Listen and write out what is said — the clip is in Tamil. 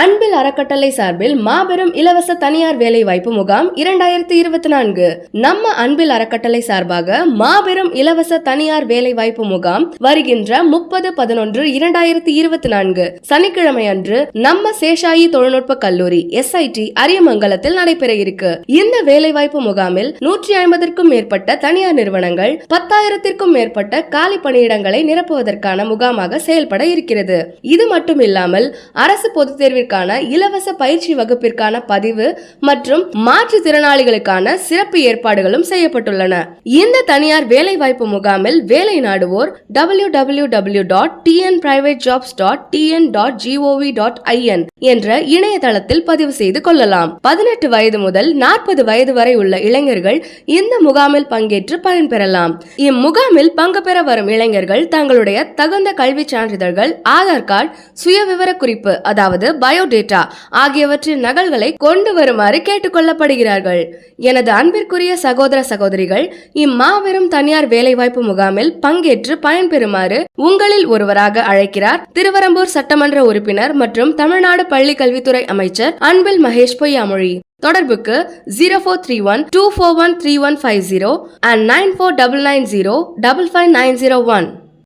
அன்பில் அறக்கட்டளை சார்பில் மாபெரும் இலவச தனியார் வேலை வாய்ப்பு முகாம் 2024. நம்ம அன்பில் அறக்கட்டளை சார்பாக மாபெரும் இலவச தனியார் வேலை வாய்ப்பு முகாம் வருகின்ற 30/11/2024 சனிக்கிழமை அன்று நம்ம சேஷாயி தொழில்நுட்ப கல்லூரி SIT அரியமங்கலத்தில் நடைபெற இருக்கு. இந்த வேலை வாய்ப்பு முகாமில் 150க்கும் மேற்பட்ட தனியார் நிறுவனங்கள் 10,000க்கும் மேற்பட்ட காலி பணியிடங்களை நிரப்புவதற்கான முகாமாக செயல்பட இருக்கிறது. இது மட்டும் இல்லாமல் அரசு பொதுத் தேர்வு இலவச பயிற்சி வகுப்பிற்கான பதிவு மற்றும் மாற்றுத்திறனாளிகளுக்கான சிறப்பு ஏற்பாடுகளும் செய்யப்பட்டுள்ளன. இந்த தனியார் வேலை வாய்ப்பு முகாமில் வேலை நாடுவோர் www.tnprivatejobs.tn.gov.in என்ற இணையதளத்தில் பதிவு செய்து கொள்ளலாம். 18 வயது முதல் 40 வயது வரை உள்ள இளைஞர்கள் இந்த முகாமில் பங்கேற்று பயன்பெறலாம். இம்முகாமில் பங்கு பெற வரும் இளைஞர்கள் தங்களுடைய தகுந்த கல்வி சான்றிதழ்கள், ஆதார் கார்டு, சுய விவர குறிப்பு அதாவது பயோடேட்டா ஆகியவற்றின் நகல்களை கொண்டு வருமாறு கேட்டுக்கொள்ளப்படுகிறார்கள். எனது அன்பிற்குரிய சகோதர சகோதரிகள், இம்மாபெரும் தனியார் வேலைவாய்ப்பு முகாமில் பங்கேற்று பயன்பெறுமாறு உங்களில் ஒருவராக அழைக்கிறார் திருவரம்பூர் சட்டமன்ற உறுப்பினர் மற்றும் தமிழ்நாடு பள்ளி கல்வித்துறை அமைச்சர் அன்பில் மகேஷ் பொய்யாமொழி. தொடர்புக்கு 0431 241 3150 and 9499055901.